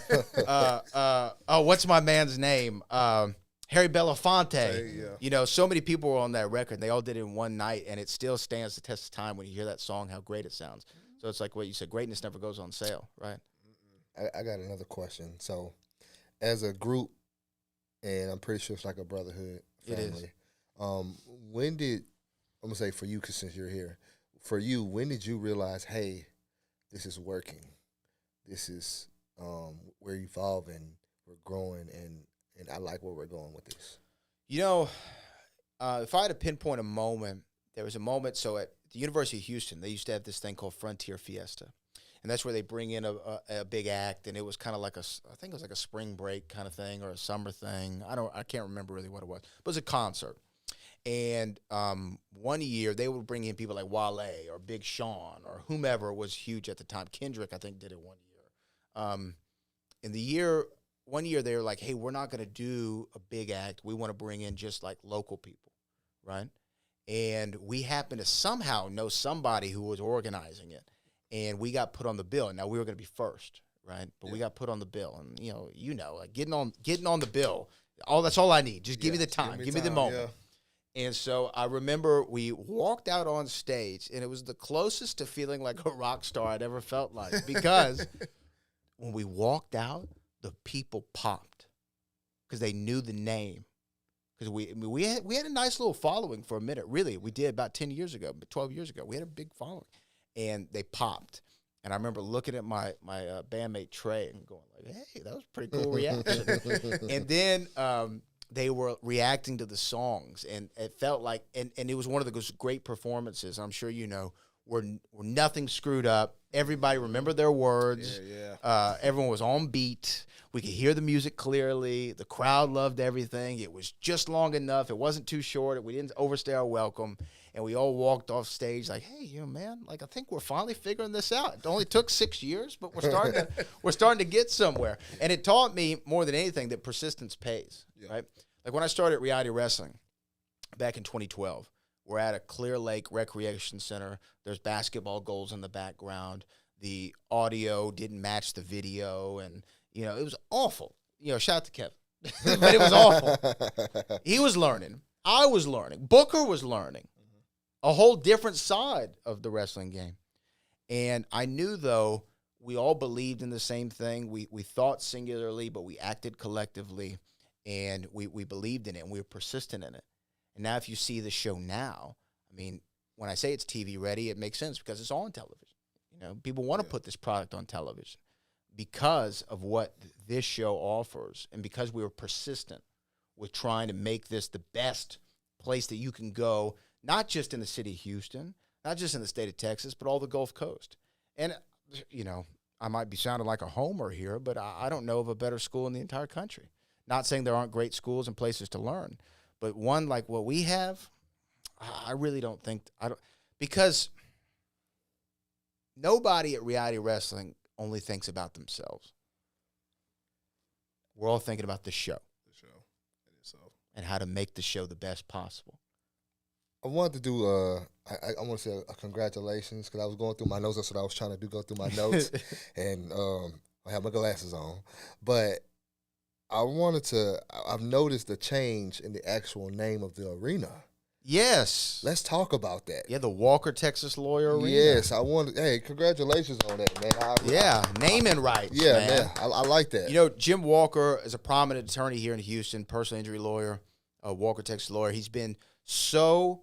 What's my man's name? Harry Belafonte. Yeah. You know, so many people were on that record. They all did it in one night, and it still stands the test of time when you hear that song, how great it sounds. So it's like what you said, greatness never goes on sale, right? I got another question. So, as a group, and I'm pretty sure it's like a brotherhood family. It is. When did, I'm gonna say for you, because since you're here, for you, when did you realize, hey, this is working, this is we're evolving, we're growing, and I like where we're going with this? You know, if I had to pinpoint a moment, there was a moment. So at the University of Houston, they used to have this thing called Frontier Fiesta. And that's where they bring in a big act, and it was kind of like I think it was like a spring break kind of thing or a summer thing. I can't remember really what it was, but it was a concert. And one year they would bring in people like Wale or Big Sean or whomever was huge at the time. Kendrick, I think, did it one year. One year they were like, hey, we're not going to do a big act. We want to bring in just like local people, right? And we happened to somehow know somebody who was organizing it. And we got put on the bill. Now we were going to be first, right? But we got put on the bill, and like getting on the bill. That's all I need. Just give me the time. Give me the moment. Yeah. And so I remember we walked out on stage, and it was the closest to feeling like a rock star I'd ever felt like, because when we walked out, the people popped because they knew the name. Because we had a nice little following for a minute. Really, we did about 10 years ago, 12 years ago. We had a big following. And they popped. And I remember looking at my bandmate Trey and going like, hey, that was a pretty cool reaction. And then they were reacting to the songs. And it felt like, and it was one of those great performances, I'm sure you know, where nothing screwed up. Everybody remembered their words. Yeah. Everyone was on beat. We could hear the music clearly. The crowd loved everything. It was just long enough. It wasn't too short. We didn't overstay our welcome. And we all walked off stage like, hey, man, like I think we're finally figuring this out. It only took 6 years, but we're starting to get somewhere. And it taught me more than anything that persistence pays, right? Like when I started Reality Wrestling back in 2012, we're at a Clear Lake Recreation Center. There's basketball goals in the background. The audio didn't match the video, and it was awful. Shout out to Kevin, but it was awful. He was learning. I was learning. Booker was learning. A whole different side of the wrestling game. And I knew, though, we all believed in the same thing. We thought singularly, but we acted collectively, and we believed in it, and we were persistent in it. And now if you see the show now, I mean, when I say it's TV ready, it makes sense because it's on television. People want to put this product on television because of what this show offers, and because we were persistent with trying to make this the best place that you can go, not just in the city of Houston, not just in the state of Texas, but all the Gulf Coast. And, I might be sounding like a homer here, but I don't know of a better school in the entire country. Not saying there aren't great schools and places to learn, but one like what we have, I really don't think, because nobody at Reality Wrestling only thinks about themselves. We're all thinking about the show. And how to make the show the best possible. I wanted to do I want to say a congratulations, because I was going through my notes. That's what I was trying to do, go through my notes, and I have my glasses on. But I've noticed the change in the actual name of the arena. Yes. Let's talk about that. Yeah, the Walker, Texas Lawyer Arena. Yes, hey, congratulations on that, man. Naming rights, yeah, man. I like that. Jim Walker is a prominent attorney here in Houston, personal injury lawyer, Walker, Texas Lawyer. He's been so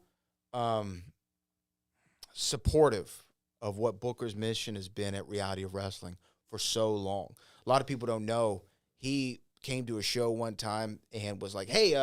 supportive of what Booker's mission has been at Reality of Wrestling for so long. A lot of people don't know. He came to a show one time and was like, hey,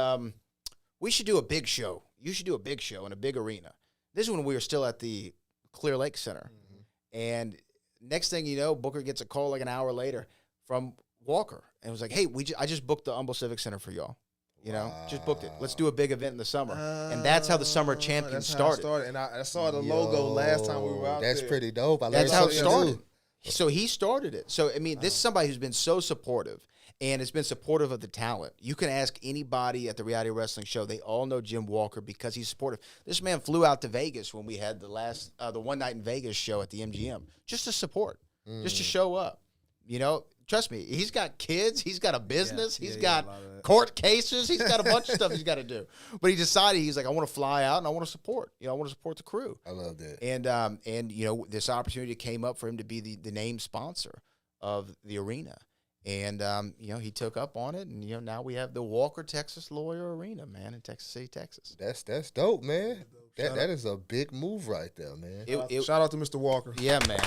we should do a big show. You should do a big show in a big arena. This is when we were still at the Clear Lake Center. Mm-hmm. And next thing you know, Booker gets a call like an hour later from Walker. And was like, hey, I just booked the Humble Civic Center for y'all. You know, just booked it. Let's do a big event in the summer, and that's how the Summer Champions started. And I saw the logo last time we were out That's there. pretty dope. That's how it started. Too. So he started it. So I mean, this is somebody who's been so supportive and has been supportive of the talent. You can ask anybody at the reality wrestling show; they all know Jim Walker because he's supportive. This man flew out to Vegas when we had the one night in Vegas show at the MGM just to support, just to show up. You know, trust me, he's got kids, he's got a business, he's got court cases, he's got a bunch of stuff he's got to do. But he decided, he's like, I want to fly out and I want to support. You know, I want to support the crew. I love that. And you know, this opportunity came up for him to be the name sponsor of the arena. And you know, he took up on it, and you know, now we have the Walker Texas Lawyer Arena, man, in Texas City, Texas. That's dope, man. That is a big move right there, man. Shout out to Mr. Walker. Yeah, man.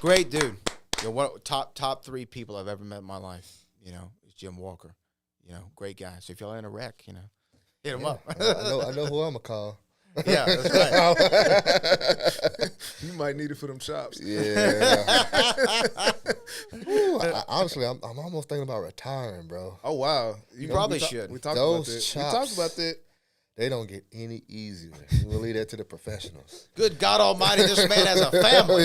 Great dude. You know, top 3 people I've ever met in my life, you know, is Jim Walker. You know, great guy. So if y'all are in a wreck, you know, hit him up. I know who I'm gonna call. Yeah, that's right. You might need it for them chops. Yeah. Ooh, honestly, I'm almost thinking about retiring, bro. Oh wow, You probably should. We talked Those about that. chops. We talked about that. They don't get any easier. We'll leave that to the professionals. Good God Almighty, this man has a family.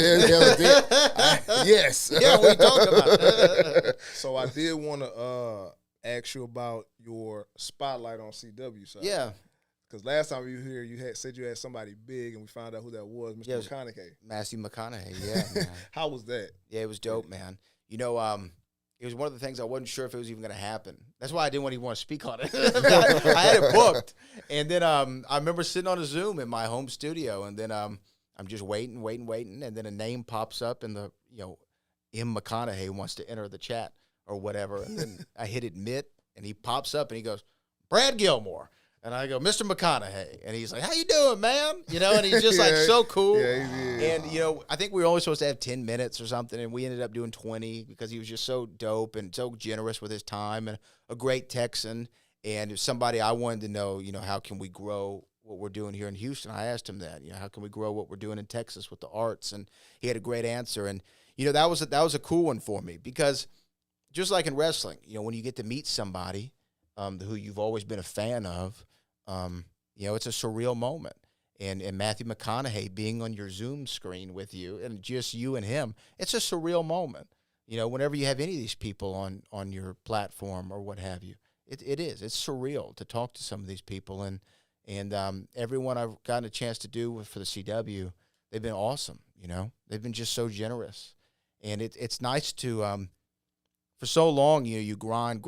Yes. Yeah, we talked about. So I did want to ask you about your spotlight on CW side. Yeah, Because last time you were here, you said you had somebody big, and we found out who that was, Mr. Yeah, it was- McConaughey. Matthew McConaughey. Yeah, man. How was that? Yeah, it was dope, man. You know, it was one of the things I wasn't sure if it was even going to happen. That's why I didn't even want to speak on it. I had it booked. And then I remember sitting on a Zoom in my home studio, and then I'm just waiting. And then a name pops up, and M. McConaughey wants to enter the chat or whatever. And then I hit admit, and he pops up, and he goes, Brad Gilmore. And I go, Mr. McConaughey. And he's like, how you doing, man? You know, and he's just like so cool. Yeah, he did. And, you know, I think we were only supposed to have 10 minutes or something, and we ended up doing 20 because he was just so dope and so generous with his time and a great Texan. And somebody I wanted to know, you know, how can we grow what we're doing here in Houston? I asked him that, you know, how can we grow what we're doing in Texas with the arts? And he had a great answer. And, you know, that was a cool one for me because just like in wrestling, you know, when you get to meet somebody who you've always been a fan of, you know, it's a surreal moment. And Matthew McConaughey being on your Zoom screen with you and just you and him, it's a surreal moment. You know, whenever you have any of these people on your platform or what have you, it is. It's surreal to talk to some of these people. And everyone I've gotten a chance to do for the CW, they've been awesome, you know. They've been just so generous. And it's nice to, for so long, you know, you grind,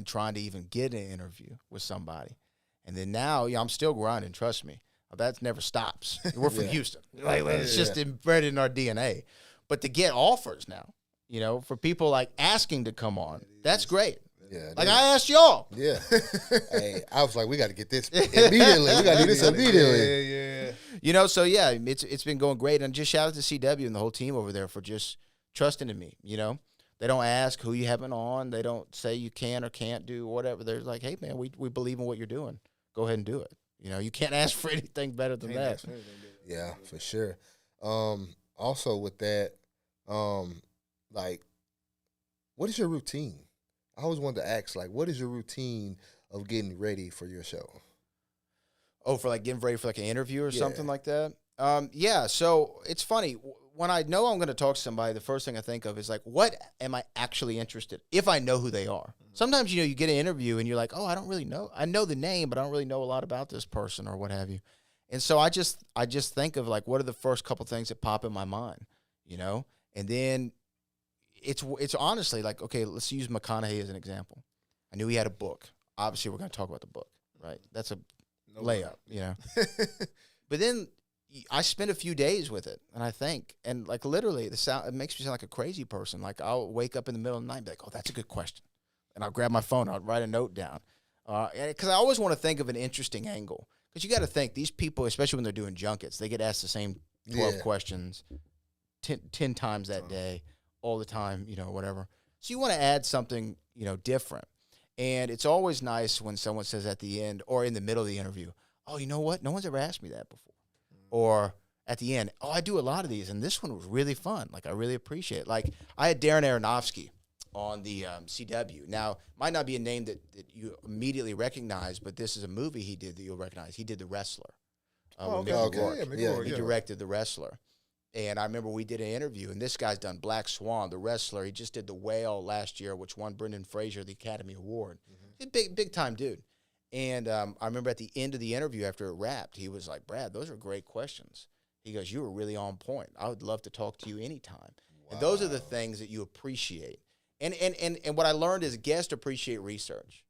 trying to even get an interview with somebody. And then now, I'm still grinding, trust me. That never stops. We're from Houston. Like, it's just embedded in our DNA. But to get offers now, you know, for people like asking to come on, that's great. Yeah, like I asked y'all. Yeah. Hey, I was like, we got to get this immediately. We got to do this immediately. Yeah. You know, so yeah, it's been going great. And just shout out to CW and the whole team over there for just trusting in me, you know. They don't ask who you having on. They don't say you can or can't do whatever. They're like, hey, man, we believe in what you're doing. Go ahead and do it. You know, you can't ask for anything better than that. Yeah, for sure. Also with that, like, what is your routine? I always wanted to ask, like, what is your routine of getting ready for your show? Oh, for like getting ready for like an interview or something like that? Yeah, so it's funny. When I know I'm going to talk to somebody, the first thing I think of is like, what am I actually interested in, if I know who they are? Sometimes, you know, you get an interview and you're like, oh, I don't really know. I know the name, but I don't really know a lot about this person or what have you. And so I just think of like, what are the first couple things that pop in my mind, you know? And then it's honestly like, okay, let's use McConaughey as an example. I knew he had a book. Obviously, we're going to talk about the book, right? That's a layup, you know? But then I spend a few days with it, and I think, and like literally, it makes me sound like a crazy person. Like I'll wake up in the middle of the night and be like, oh, that's a good question. And I'll grab my phone, I'll write a note down. Because I always want to think of an interesting angle. Because you got to think, these people, especially when they're doing junkets, they get asked the same 12 questions 10 times that day, all the time, you know, whatever. So you want to add something, you know, different. And it's always nice when someone says at the end or in the middle of the interview, oh, you know what? No one's ever asked me that before. Or at the end, oh, I do a lot of these, and this one was really fun. Like, I really appreciate it. Like, I had Darren Aronofsky on the CW. Now, might not be a name that you immediately recognize, but this is a movie he did that you'll recognize. He did The Wrestler. With Mickey okay. Rourke. Yeah, Mickey Yeah. Rourke, He yeah. directed The Wrestler. And I remember we did an interview, and this guy's done Black Swan, The Wrestler. He just did The Whale last year, which won Brendan Fraser the Academy Award. He's a big time dude. And I remember at the end of the interview after it wrapped, he was like, Brad, those are great questions. He goes, you were really on point. I would love to talk to you anytime. And those are the things that you appreciate. And what I learned is guests appreciate research.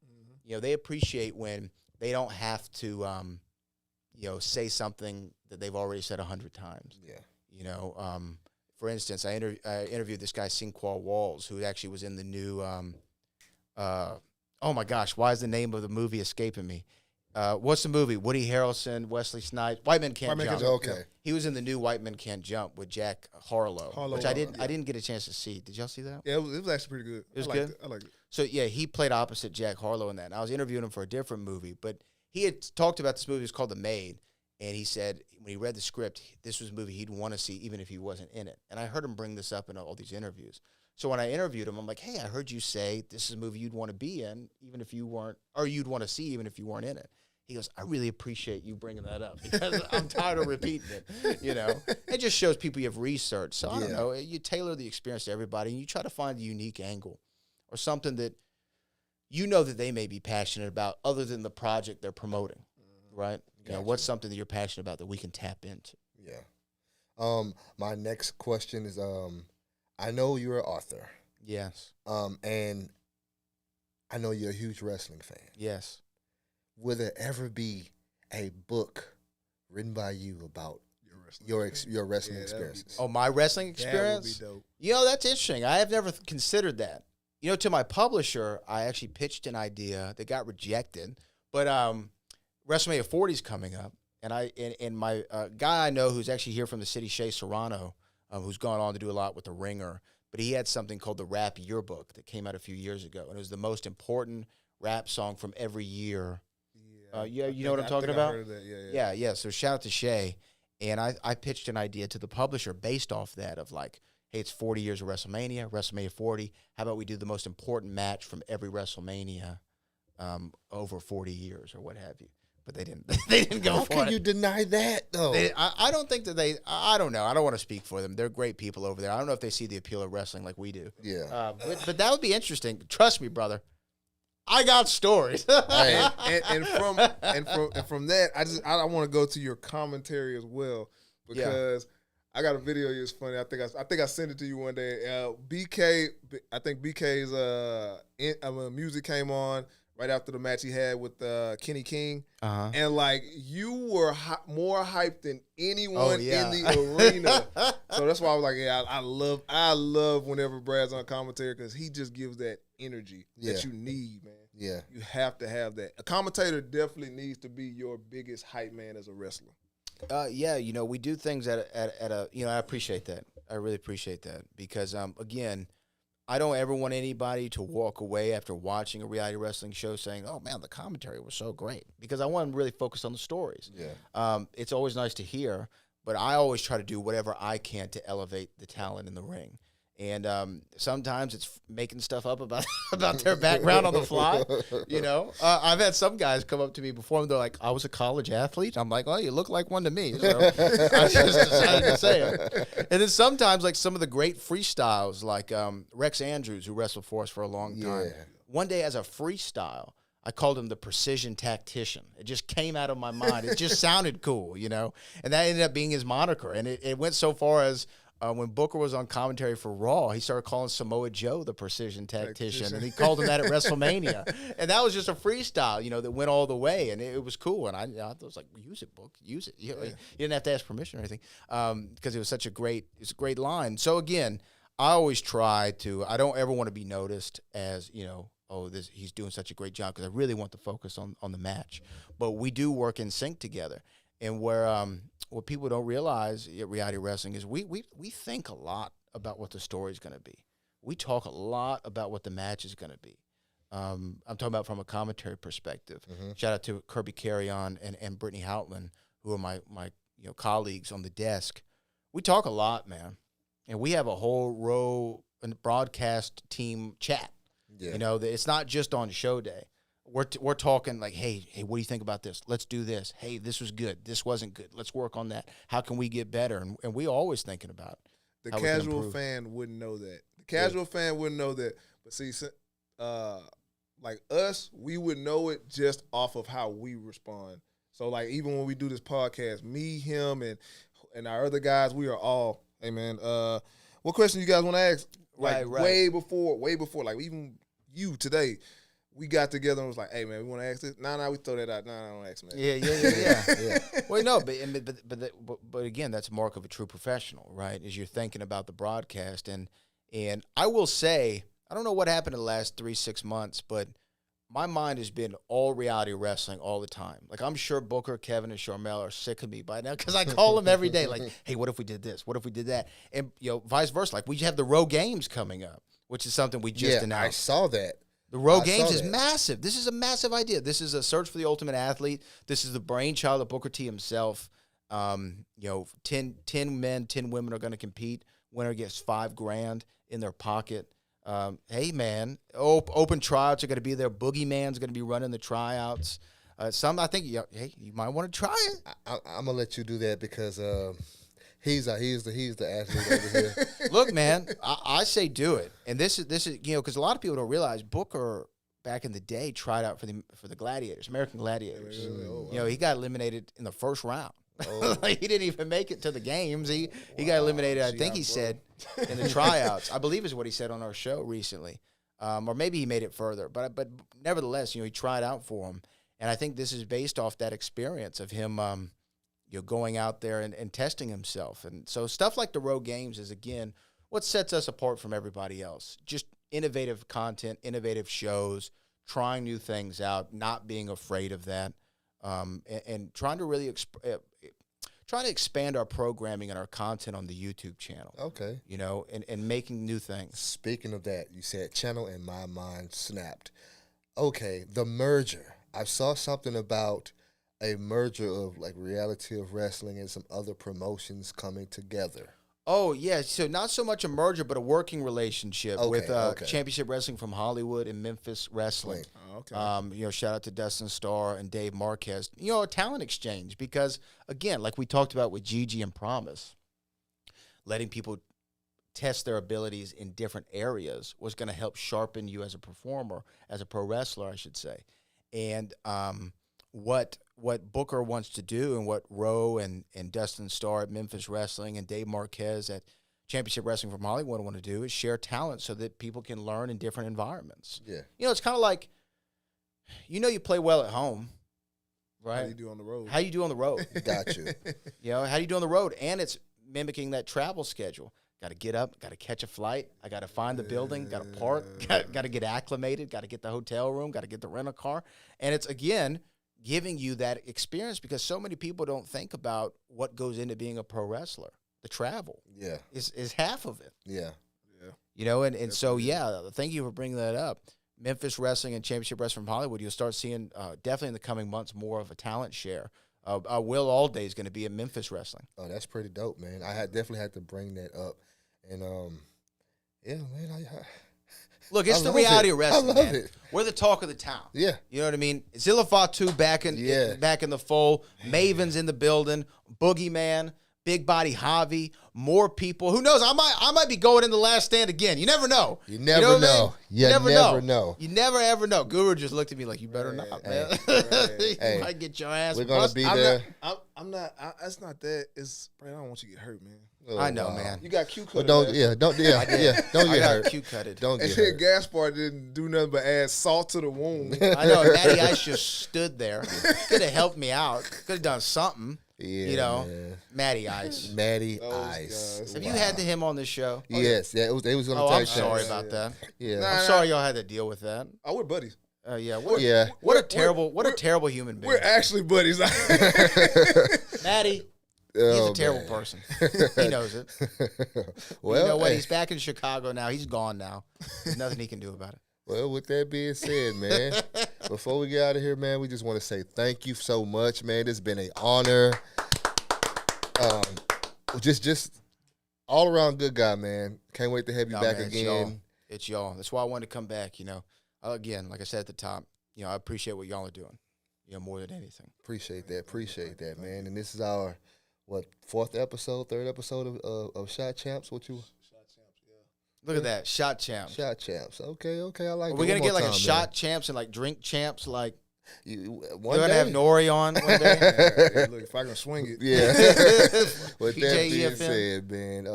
You know, they appreciate when they don't have to, say something that they've already said 100 times. Yeah. You know, for instance, I interviewed this guy, Sinqua Walls, who actually was in the new, oh my gosh, why is the name of the movie escaping me? What's the movie? Woody Harrelson, Wesley Snipes, White Men Can't Jump. Okay. He was in the new White Men Can't Jump with Jack Harlow, which I didn't get a chance to see. Did y'all see that? Yeah, it was actually pretty good. It was I liked good? I liked it. So, yeah, he played opposite Jack Harlow in that. And I was interviewing him for a different movie, but he had talked about this movie. It was called The Maid, and he said when he read the script, this was a movie he'd want to see even if he wasn't in it. And I heard him bring this up in all these interviews. So when I interviewed him, I'm like, hey, I heard you say this is a movie you'd want to be in even if you weren't, or you'd want to see even if you weren't in it. He goes, I really appreciate you bringing that up because I'm tired of repeating it, you know. It just shows people you have research. So, I don't know, you tailor the experience to everybody, and you try to find a unique angle or something that you know that they may be passionate about other than the project they're promoting, right? You know, what's something that you're passionate about that we can tap into? Yeah. My next question is, I know you're an author. Yes. And I know you're a huge wrestling fan. Yes. Will there ever be a book written by you about your wrestling experiences? Oh, my wrestling experience? That would be dope. You know, that's interesting. I have never considered that. You know, to my publisher, I actually pitched an idea that got rejected. But WrestleMania 40 is coming up, and my guy I know who's actually here from the city, Shea Serrano, who's gone on to do a lot with The Ringer, but he had something called the Rap Yearbook that came out a few years ago, and it was the most important rap song from every year. You know what I'm talking about? I heard of that. Yeah. So shout out to Shay. And I pitched an idea to the publisher based off that of like, hey, it's 40 years of WrestleMania 40. How about we do the most important match from every WrestleMania over 40 years or what have you? But they didn't. They didn't go How for can it. you deny that though? I don't think that they. I don't know. I don't want to speak for them. They're great people over there. I don't know if they see the appeal of wrestling like we do. Yeah. But that would be interesting. Trust me, brother. I got stories. Hey, and from that, I want to go to your commentary as well because I got a video. It's funny. I think I sent it to you one day. BK, I think BK's music came on right after the match he had with Kenny King, and like you were more hyped than anyone in the arena. So that's why I was like, yeah, I love whenever Brad's on commentary because he just gives that energy that you need, man. Yeah. You have to have that. A commentator definitely needs to be your biggest hype man as a wrestler. Yeah, you know, we do things at a you know, I appreciate that. I really appreciate that because, again, I don't ever want anybody to walk away after watching a reality wrestling show saying, oh, man, the commentary was so great because I want them to really focus on the stories. Yeah. It's always nice to hear, but I always try to do whatever I can to elevate the talent in the ring. And sometimes it's making stuff up about their background on the fly. You know, I've had some guys come up to me before and they're like, I was a college athlete. I'm like, oh, you look like one to me. So I just decided to say it. And then sometimes like some of the great freestyles like Rex Andrews, who wrestled for us for a long time. Yeah. One day as a freestyle, I called him the precision tactician. It just came out of my mind. It just sounded cool, you know, and that ended up being his moniker. And it went so far as when Booker was on commentary for Raw, he started calling Samoa Joe the precision tactician, and he called him that at WrestleMania. And that was just a freestyle, you know, that went all the way, and it was cool. And I was like, use it, Book, use it. You didn't have to ask permission or anything because it was such a great line. So again, I always try to. I don't ever want to be noticed as, you know, oh, he's doing such a great job because I really want to focus on the match. But we do work in sync together, and where what people don't realize at reality wrestling is we think a lot about what the story is going to be. We talk a lot about what the match is going to be. I'm talking about from a commentary perspective. Mm-hmm. Shout out to Kirby Carrion and Brittany Houtland, who are my colleagues on the desk. We talk a lot, man, and we have a whole row a broadcast team chat. Yeah. You know, it's not just on show day. We're talking like, hey, what do you think about this? Let's do this. Hey, this was good. This wasn't good. Let's work on that. How can we get better? And we always thinking about The how we can casual improve. fan wouldn't know that. The casual fan wouldn't know that. But see, like us, we would know it just off of how we respond. So like even when we do this podcast, me, him, and our other guys, we are all, hey man, what question you guys want to ask? Like Right. way before, like even you today, we got together and was like, hey man, we want to ask this. Nah, we throw that out. Nah, don't ask me that. Yeah. Well, no, but again, that's a mark of a true professional, right? Is you're thinking about the broadcast, and I will say, I don't know what happened in the last 3-6 months, but my mind has been all reality wrestling all the time. Like I'm sure Booker, Kevin, and Sharmell are sick of me by now because I call them every day. Like, hey, what if we did this? What if we did that? And vice versa. Like we have the Row Games coming up, which is something we just I announced. saw that. The Row I Games saw is that. massive. This is a massive idea. This is a search for the ultimate athlete. This is the brainchild of Booker T himself. 10 men, 10 women are going to compete. Winner gets $5,000 in their pocket. Hey, man, open tryouts are going to be there. Boogeyman's going to be running the tryouts. I think, hey, you might want to try it. I'm gonna let you do that because he's the athlete over here. Look, man, I say do it. And this is because a lot of people don't realize Booker back in the day tried out for the Gladiators, American Gladiators. He got eliminated in the first round. Like, he didn't even make it to the games. He got eliminated. I think he said in the tryouts. I believe is what he said on our show recently, or maybe he made it further. But nevertheless, he tried out for him, and I think this is based off that experience of him, going out there and testing himself. And so stuff like the Row Games is again what sets us apart from everybody else. Just innovative content, innovative shows, trying new things out, not being afraid of that. And trying to really trying to expand our programming and our content on the YouTube channel. Okay. And making new things. Speaking of that, you said channel and my mind snapped. Okay, the merger. I saw something about a merger of like Reality of Wrestling and some other promotions coming together. Oh, yeah. So not so much a merger, but a working relationship with Championship Wrestling from Hollywood and Memphis Wrestling. Oh, okay. Shout out to Dustin Starr and Dave Marquez. A talent exchange because, again, like we talked about with Gigi and Promise, letting people test their abilities in different areas was going to help sharpen you as a performer, as a pro wrestler, I should say. And what Booker wants to do and what Rowe and Dustin Starr at Memphis Wrestling and Dave Marquez at Championship Wrestling from Hollywood want to do is share talent so that people can learn in different environments. Yeah. It's kind of like, you play well at home, right? How you do on the road? How you do on the road? Got you. How you do on the road? And it's mimicking that travel schedule. Got to get up, got to catch a flight. I got to find the building, got to park, got to get acclimated, got to get the hotel room, got to get the rental car. And it's, again, giving you that experience because so many people don't think about what goes into being a pro wrestler. The travel is half of it. Yeah. And so, thank you for bringing that up. Memphis Wrestling and Championship Wrestling from Hollywood, you'll start seeing definitely in the coming months more of a talent share. Will Allday is going to be in Memphis Wrestling. Oh, that's pretty dope, man. I definitely had to bring that up. And, man, Look, it's I the love reality it. of wrestling, I love man. it. We're the talk of the town. Yeah. You know what I mean? Zilla Fatu back in the fold. Maven's in the building. Boogeyman, Big Body Javi, more people. Who knows? I might be going in the last stand again. You never know. You never know. know. What I mean? You never know. You never ever know. Guru just looked at me like, you better not, man. You Hey, might get your ass we're gonna busted. be there. I'm not. It's not that. It's. I don't want you to get hurt, man. Oh, I know, wow. man. You got Q But cut. don't man. don't I get got hurt. cute cutted. Don't And get then hurt. Gaspar didn't do nothing but add salt to the wound. I know. Matty Ice just stood there. Could have helped me out. Could have done something. Yeah, man. Matty Ice. Matty Those Ice. guys. Have you had him on this show? Yes, they was on the Oh, tag I'm sorry team. about that. Yeah. Nah, I'm sorry y'all had to deal with that. Oh, we're buddies. Yeah. Yeah. What a terrible human being. We're actually buddies. Matty, he's Oh, a terrible man. person. He knows it. Well, You know what? hey, He's back in Chicago now. He's gone now. There's nothing he can do about it. well, with that being said, man, before we get out of here, man, we just want to say thank you so much, man. It's been an honor. Just all around good guy, man. Can't wait to have you back man, again. It's y'all. That's why I wanted to come back. Again, like I said at the top, I appreciate what y'all are doing. More than anything. Appreciate that, man. And this is our third episode of Shot Champs. Look at that, Shot Champs. Shot Champs. Okay, I like. Are we gonna get like a Shot Champs and like Drink Champs? Like we're gonna have Nori on one day. Hey, look, if I can swing it. Yeah. With that being PJEFM. said, man,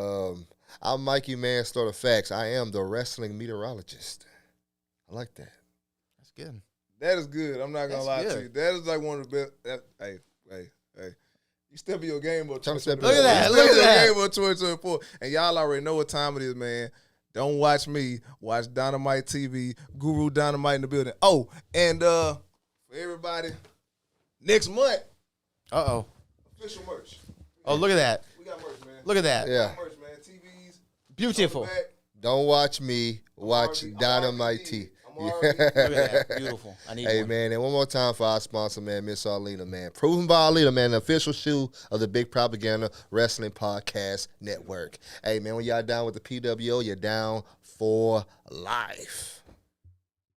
I'm Mikey Manslaughter Facts. I am the wrestling meteorologist. I like that. That's good. That is good. I'm not gonna That's lie good. to you. That is like one of the best. Hey. You step your game up. Trying to step Look at that. You Look step at that. your game up 2024. And y'all already know what time it is, man. Don't watch me. Watch Dynamite TV. Guru Dynamite in the building. Oh, and for everybody, next month, Uh-oh. official merch. Oh, look at that. We got merch, man. Look at that. Yeah. Merch, man. TVs. Beautiful. back. Don't watch me. Watch I'm Dynamite already T. dead. I'm already Look at that. Beautiful. I need Hey, one. man, and one more time for our sponsor, man, Miss Arlena, man. Proven by Arlena, man, the official shoe of the Big Propaganda Wrestling Podcast Network. Hey, man, when y'all down with the PWO, you're down for life.